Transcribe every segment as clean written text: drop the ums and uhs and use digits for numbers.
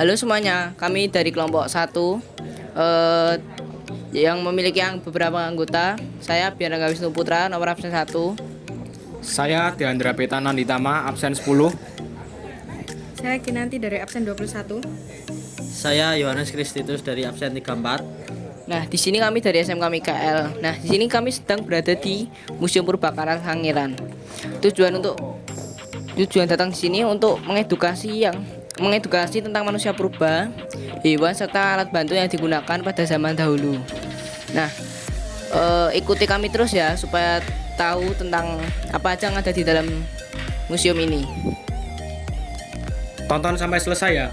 Halo semuanya, kami dari kelompok 1 yang memiliki beberapa anggota. Saya Biananga Wisnu Putra, nomor absen 1. Saya Diandra Petana Nitama, absen 10. Saya Kinanti dari absen 21. Saya Yohanes Kristitus dari absen 34. Nah, di sini kami dari SMK Mikael. Nah, di sini kami sedang berada di Museum Purbakala Sangiran. Tujuan datang di sini untuk mengedukasi tentang manusia purba, hewan serta alat bantu yang digunakan pada zaman dahulu. Nah, ikuti kami terus ya supaya tahu tentang apa aja yang ada di dalam museum ini. Tonton sampai selesai ya.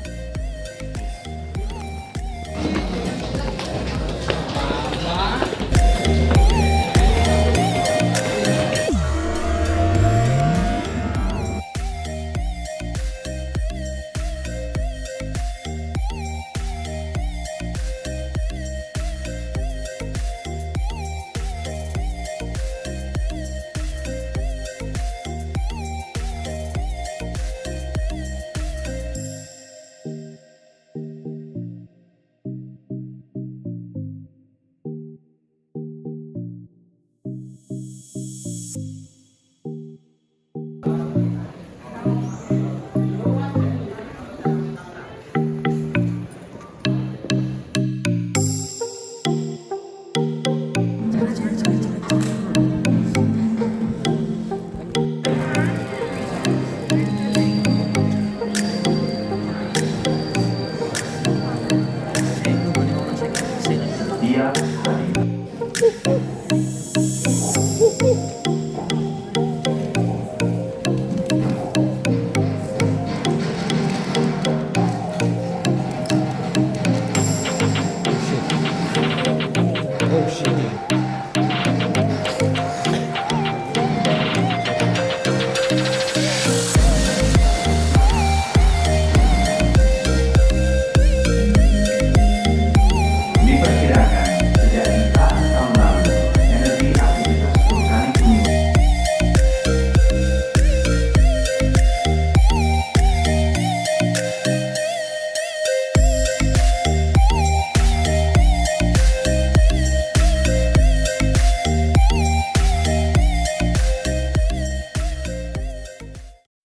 Diperkirakan sejak jutaan tahun lalu, energi aktivitas vulkanik gunung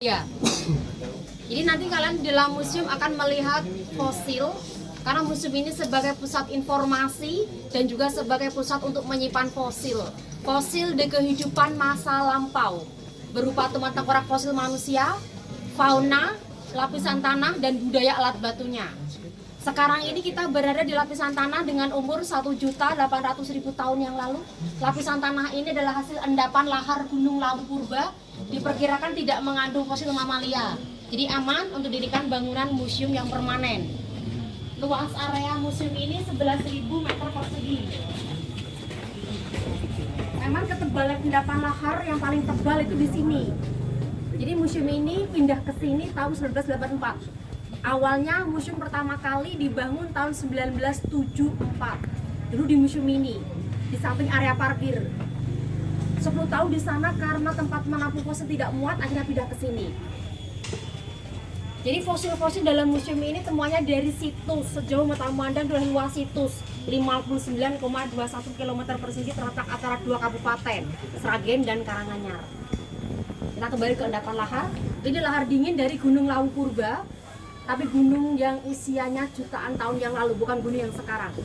Ya. Jadi nanti kalian di dalam museum akan melihat fosil, karena museum ini sebagai pusat informasi dan juga sebagai pusat untuk menyimpan fosil. Fosil di kehidupan masa lampau, berupa temuan tengkorak fosil manusia, fauna, lapisan tanah, dan budaya alat batunya. Sekarang ini kita berada di lapisan tanah dengan umur 1.800.000 tahun yang lalu. Lapisan tanah ini adalah hasil endapan lahar Gunung Lawu purba, diperkirakan tidak mengandung fosil mamalia. Jadi aman untuk didirikan bangunan museum yang permanen. Luas area museum ini 11.000 meter persegi. Memang ketebalan endapan lahar yang paling tebal itu di sini. Jadi museum ini pindah ke sini tahun 1984. Awalnya museum pertama kali dibangun tahun 1974. Dulu di museum ini, di samping area parkir. 10 tahun di sana karena tempat menampung fosil tidak muat, akhirnya pindah ke sini. Jadi fosil-fosil dalam museum ini semuanya dari situs. Sejauh mata memandang dari luas situs 59,21 km persegi terletak antara dua kabupaten, Sragen dan Karanganyar. Kita kembali ke endapan lahar. Ini lahar dingin dari Gunung Lawu purba, tapi gunung yang usianya jutaan tahun yang lalu, bukan gunung yang sekarang.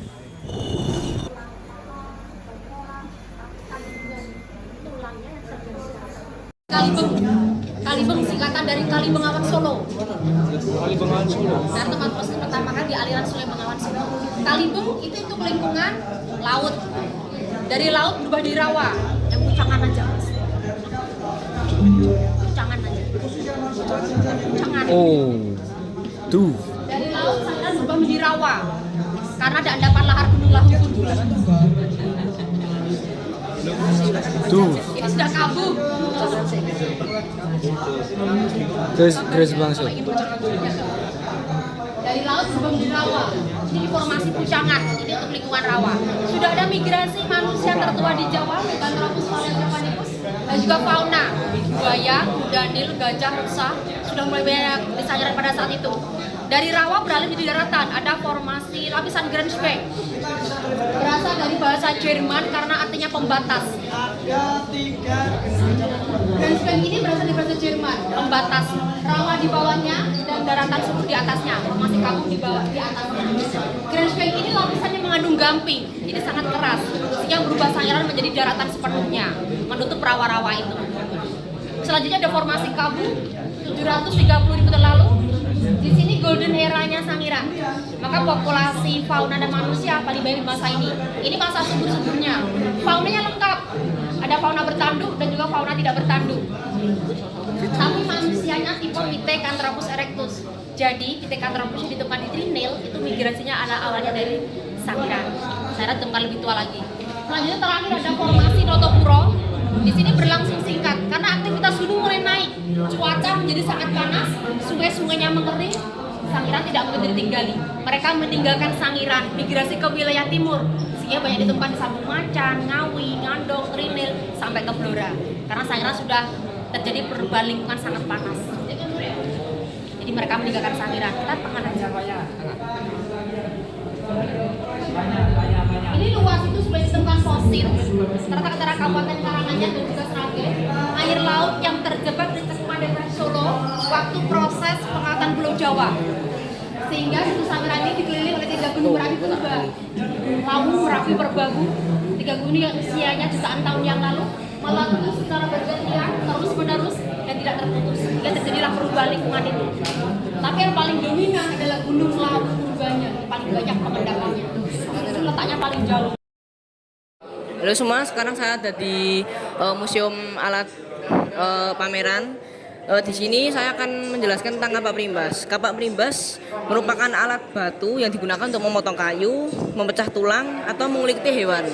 Kalibeng singkatan dari Kali Bengawan Solo. Karena tempat fosil pertama kali di aliran Sungai Bengawan Solo. Kalibeng itu untuk lingkungan laut. Dari laut berubah di rawa, yang pucangan aja. Pucangan aja. Pucangan. Oh, tuh. Dari laut sampai berubah menjadi rawa karena ada endapan lahar Gunung Lawu purba. Tuh. Ini sudah kabur. Terus langsung. Dari laut berubah menjadi rawa. Ini formasi pucangan. Ini untuk lingkungan rawa. Sudah ada migrasi manusia tertua di Jawa, Gigantropus valencianicus, dan juga fauna, buaya, kuda nil, gajah, rusa sudah mulai banyak di Sangiran pada saat itu. Dari rawa beralih menjadi daratan, ada formasi lapisan Grenzberg. Berasal dari bahasa Jerman karena artinya pembatas. Grenzberg ini berasal dari bahasa Jerman, pembatas. Rawa di bawahnya dan daratan subur di atasnya, formasi kampung di bawah di atasnya. Grenzberg ini lapisannya mengandung gamping, jadi sangat keras, sehingga berubah Sangiran menjadi daratan sepenuhnya, menutup rawa-rawa itu. Selanjutnya ada formasi Kabung 730.000 tahun lalu. Di sini golden eranya Sangiran. Maka populasi fauna dan manusia paling banyak di masa ini. Ini masa subur-suburnya. Faunanya lengkap. Ada fauna bertanduk dan juga fauna tidak bertanduk. Tapi manusianya tipe Pithecanthropus erectus. Jadi Pithecanthropus yang ditemukan di Trinil itu migrasinya awalnya dari Sangiran. Sangiran ditemukan lebih tua lagi. Selanjutnya terakhir ada formasi Notopuro. Di sini berlangsung singkat karena aktivitas gunung mulai naik, cuaca menjadi sangat panas, sungai-sungainya mengering, Sangiran tidak mungkin ditinggali. Mereka meninggalkan Sangiran, migrasi ke wilayah timur, sehingga banyak ditemukan di Sabung Macan, Ngawi, Ngandong, Trinil, sampai ke Blora. Karena Sangiran sudah terjadi perubahan lingkungan sangat panas. Jadi mereka meninggalkan Sangiran. Kita tengah aja. Ini luas itu sudah ditemukan fosil terletak antara Kabupaten Karanganyar dan juga Sragen. Air laut yang terjebak di Cekungan Desa Solo waktu proses pengangkatan Pulau Jawa, sehingga situ Sangiran ini dikelilingi oleh 3 gunung berapi purba, Lawu, Merapi, Merbabu. 3 gunung yang usianya jutaan tahun yang lalu meletus secara bergantian terus menerus dan tidak terputus, sehingga terjadilah perubahan lingkungan itu. Tapi yang paling dominan adalah Gunung Lawu purbanya, paling banyak pengendapannya. Itu letaknya paling jauh. Halo semua, sekarang saya ada di museum alat pameran. Di sini saya akan menjelaskan tentang kapak perimbas. Kapak perimbas merupakan alat batu yang digunakan untuk memotong kayu, memecah tulang, atau mengulikti hewan.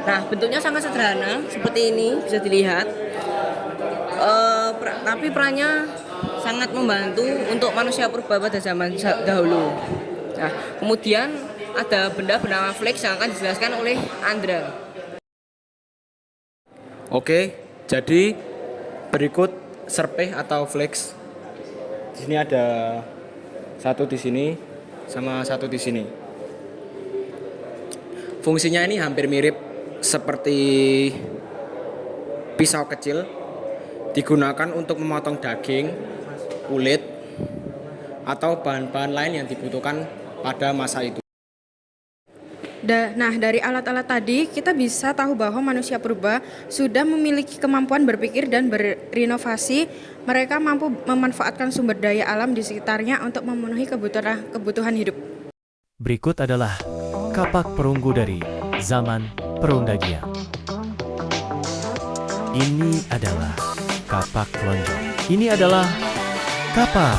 Nah, bentuknya sangat sederhana seperti ini, bisa dilihat. Tapi perannya sangat membantu untuk manusia purba pada zaman dahulu. Nah, kemudian ada benda bernama flex yang akan dijelaskan oleh Andra. Oke, jadi berikut serpeh atau flex. Di sini ada satu di sini sama satu di sini. Fungsinya ini hampir mirip seperti pisau kecil, digunakan untuk memotong daging, kulit, atau bahan-bahan lain yang dibutuhkan pada masa itu. Nah, dari alat-alat tadi kita bisa tahu bahwa manusia purba sudah memiliki kemampuan berpikir dan berinovasi. Mereka mampu memanfaatkan sumber daya alam di sekitarnya untuk memenuhi kebutuhan hidup. Berikut adalah kapak perunggu dari zaman Perundagia. Ini adalah kapak lonjong. Ini adalah kapak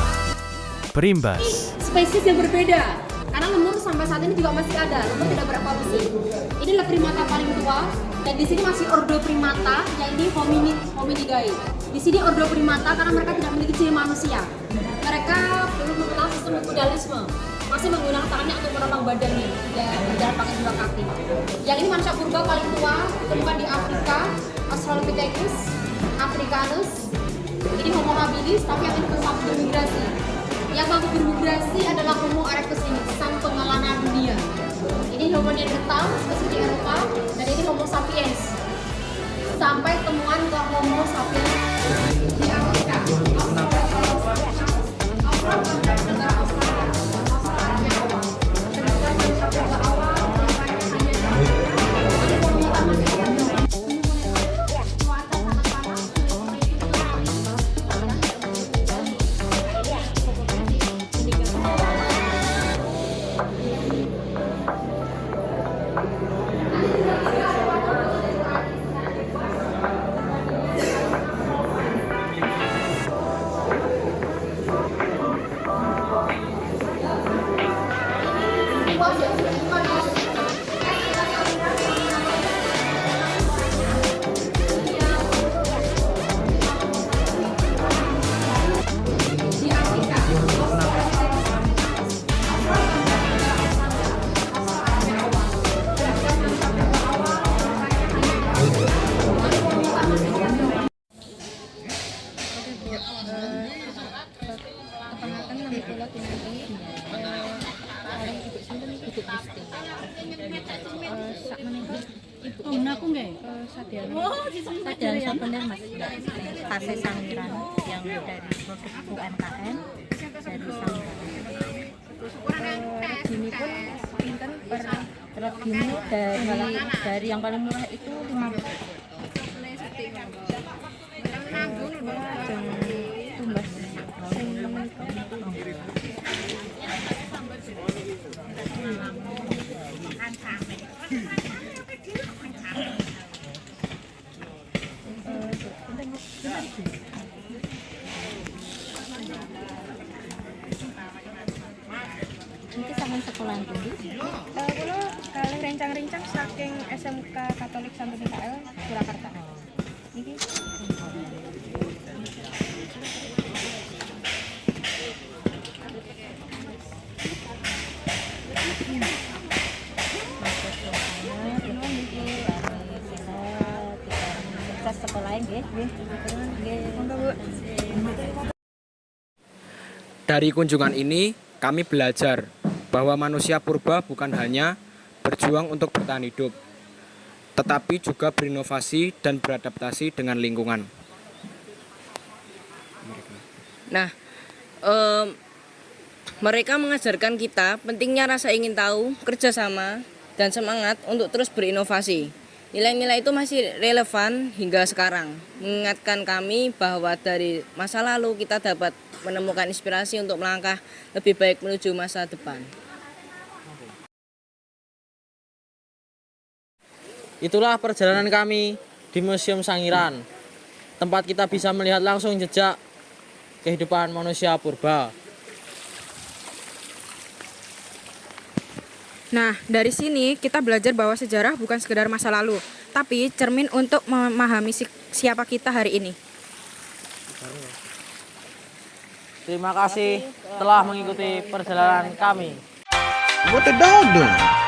perimbas. Spesies yang berbeda. Karena lemur sampai saat ini juga masih ada, lemur tidak berevolusi. Ini adalah primata paling tua, dan di sini masih ordo primata, yaitu hominidae. Di sini ordo primata karena mereka tidak memiliki ciri manusia. Mereka belum mengenal sistem feudalisme, masih menggunakan tangannya untuk menopang badannya, tidak berjalan pakai 2 kaki. Yang ini manusia purba paling tua, ditemukan di Afrika, Australopithecus africanus. Ini Homo habilis, tapi yang ini belum bermigrasi. Yang mampu bermigrasi adalah Homo erectus ini, sang pengelana dunia. Ini Homo neanderthal, spesies di Eropa, dan ini Homo sapiens. Sampai temuan ke Homo sapiens di Afrika. dan souvenir Mas. KC Sangiran yang dari produk UMKM dari Sangiran. Gini pun pinten per gini dari yang paling murah itu 50. Tumbas. Ini sampai sekolah tinggi. Kulo kalih rencang-rencang saking SMK Katolik Santo Mikael Surakarta. Niki Sukses sekolah nggih. monggo Bu. Dari kunjungan ini, kami belajar bahwa manusia purba bukan hanya berjuang untuk bertahan hidup, tetapi juga berinovasi dan beradaptasi dengan lingkungan. Nah, mereka mengajarkan kita pentingnya rasa ingin tahu, kerjasama, dan semangat untuk terus berinovasi. Nilai-nilai itu masih relevan hingga sekarang, mengingatkan kami bahwa dari masa lalu kita dapat menemukan inspirasi untuk melangkah lebih baik menuju masa depan. Itulah perjalanan kami di Museum Sangiran. Tempat kita bisa melihat langsung jejak kehidupan manusia purba. Nah, dari sini kita belajar bahwa sejarah bukan sekedar masa lalu, tapi cermin untuk memahami siapa kita hari ini. Terima kasih telah mengikuti perjalanan kami. What the dog doing?